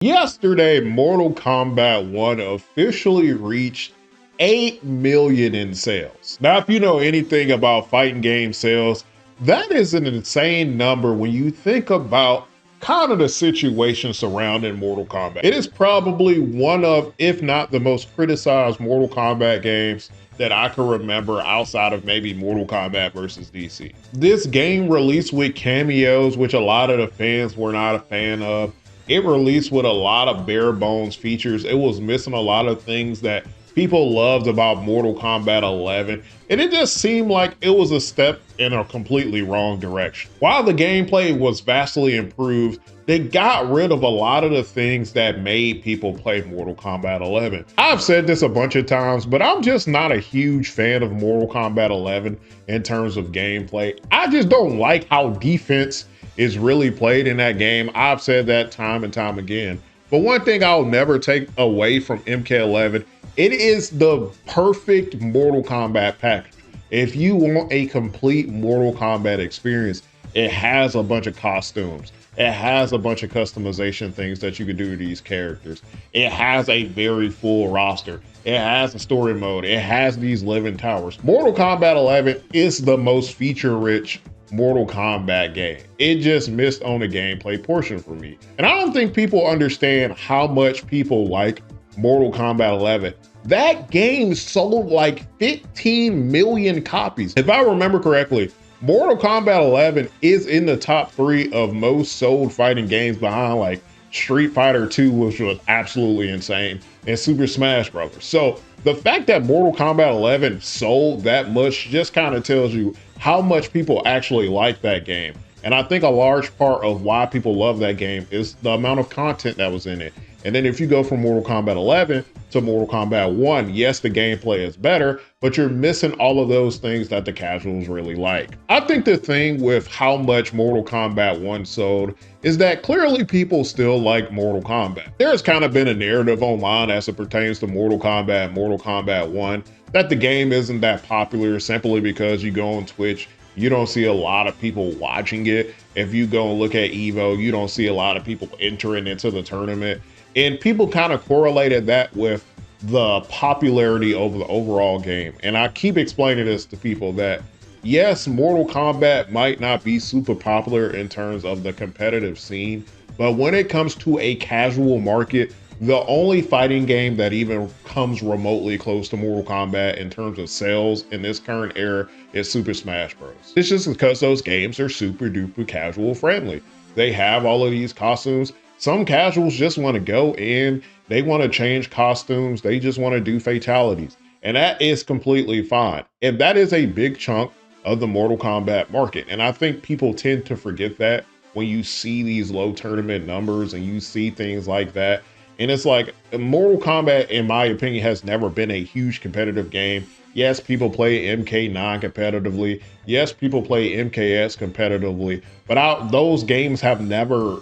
Yesterday, Mortal Kombat 1 officially reached 8 million in sales. Now, if you know anything about fighting game sales, that is an insane number when you think about kind of the situation surrounding Mortal Kombat. It is probably one of, if not the most criticized Mortal Kombat games that I can remember outside of maybe Mortal Kombat versus DC. This game released with cameos, which a lot of the fans were not a fan of. It released with a lot of bare bones features. It was missing a lot of things that people loved about Mortal Kombat 11, and it just seemed like it was a step in a completely wrong direction. While the gameplay was vastly improved, they got rid of a lot of the things that made people play Mortal Kombat 11. I've said this a bunch of times, but I'm just not a huge fan of Mortal Kombat 11 in terms of gameplay. I just don't like how defense is really played in that game. I've said that time and time again. But one thing I'll never take away from MK11, it is the perfect Mortal Kombat package. If you want a complete Mortal Kombat experience, it has a bunch of costumes. It has a bunch of customization things that you can do to these characters. It has a very full roster. It has a story mode. It has these living towers. Mortal Kombat 11 is the most feature-rich Mortal Kombat game. It just missed on the gameplay portion for me. And I don't think people understand how much people like Mortal Kombat 11. That game sold like 15 million copies. If I remember correctly, Mortal Kombat 11 is in the top 3 of most sold fighting games behind like Street Fighter 2, which was absolutely insane, and Super Smash Bros. So the fact that Mortal Kombat 11 sold that much just kind of tells you how much people actually like that game. And I think a large part of why people love that game is the amount of content that was in it. And then if you go from Mortal Kombat 11 to Mortal Kombat 1, yes, the gameplay is better, but you're missing all of those things that the casuals really like. I think the thing with how much Mortal Kombat 1 sold is that clearly people still like Mortal Kombat. There's kind of been a narrative online as it pertains to Mortal Kombat 1, that the game isn't that popular simply because you go on Twitch, you don't see a lot of people watching it. If you go and look at Evo, you don't see a lot of people entering into the tournament. And people kind of correlated that with the popularity over the overall game. And I keep explaining this to people that yes, Mortal Kombat might not be super popular in terms of the competitive scene, but when it comes to a casual market, the only fighting game that even comes remotely close to Mortal Kombat in terms of sales in this current era is Super Smash Bros. It's just because those games are super duper casual friendly. They have all of these costumes. Some casuals just want to go in, they want to change costumes, they just want to do fatalities. And that is completely fine. And that is a big chunk of the Mortal Kombat market. And I think people tend to forget that when you see these low tournament numbers and you see things like that. And it's like Mortal Kombat, in my opinion, has never been a huge competitive game. Yes, people play MK9 competitively. Yes, people play MKS competitively. But those games have never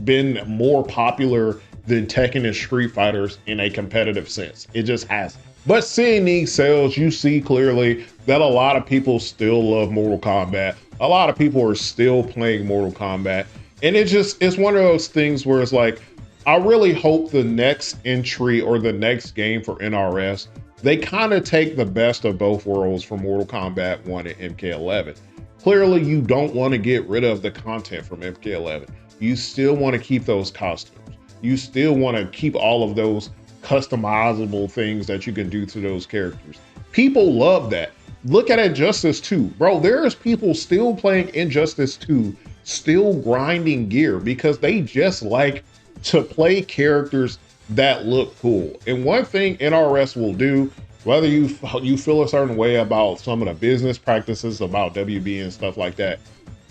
been more popular than Tekken and Street Fighters in a competitive sense. It just hasn't. But seeing these sales, you see clearly that a lot of people still love Mortal Kombat. A lot of people are still playing Mortal Kombat. And it's one of those things where it's like, I really hope the next entry or the next game for NRS, they kind of take the best of both worlds from Mortal Kombat 1 and MK11. Clearly, you don't want to get rid of the content from MK11. You still want to keep those costumes. You still want to keep all of those customizable things that you can do to those characters. People love that. Look at Injustice 2. Bro, there's people still playing Injustice 2, still grinding gear because they just like to play characters that look cool. And one thing NRS will do, whether you feel a certain way about some of the business practices about WB and stuff like that,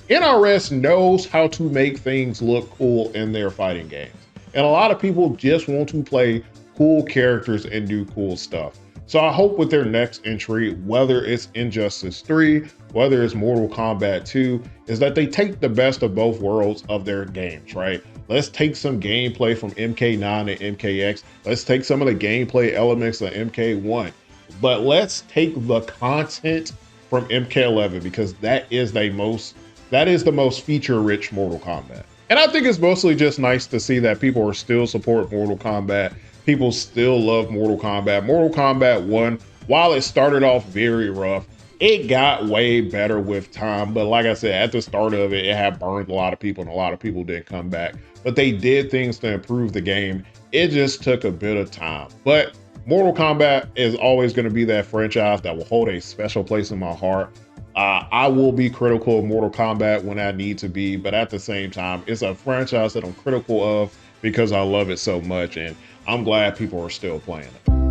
NRS knows how to make things look cool in their fighting games. And a lot of people just want to play cool characters and do cool stuff. So I hope with their next entry, whether it's Injustice 3, whether it's Mortal Kombat 2, is that they take the best of both worlds of their games, right? Let's take some gameplay from MK9 and MKX. Let's take some of the gameplay elements of MK1. But let's take the content from MK11 because that is the most feature-rich Mortal Kombat. And I think it's mostly just nice to see that people are still support Mortal Kombat. People still love Mortal Kombat. Mortal Kombat 1, while it started off very rough, it got way better with time. But like I said, at the start of it, it had burned a lot of people and a lot of people didn't come back. But they did things to improve the game. It just took a bit of time. But Mortal Kombat is always going to be that franchise that will hold a special place in my heart. I will be critical of Mortal Kombat when I need to be, but at the same time, it's a franchise that I'm critical of because I love it so much, and I'm glad people are still playing it.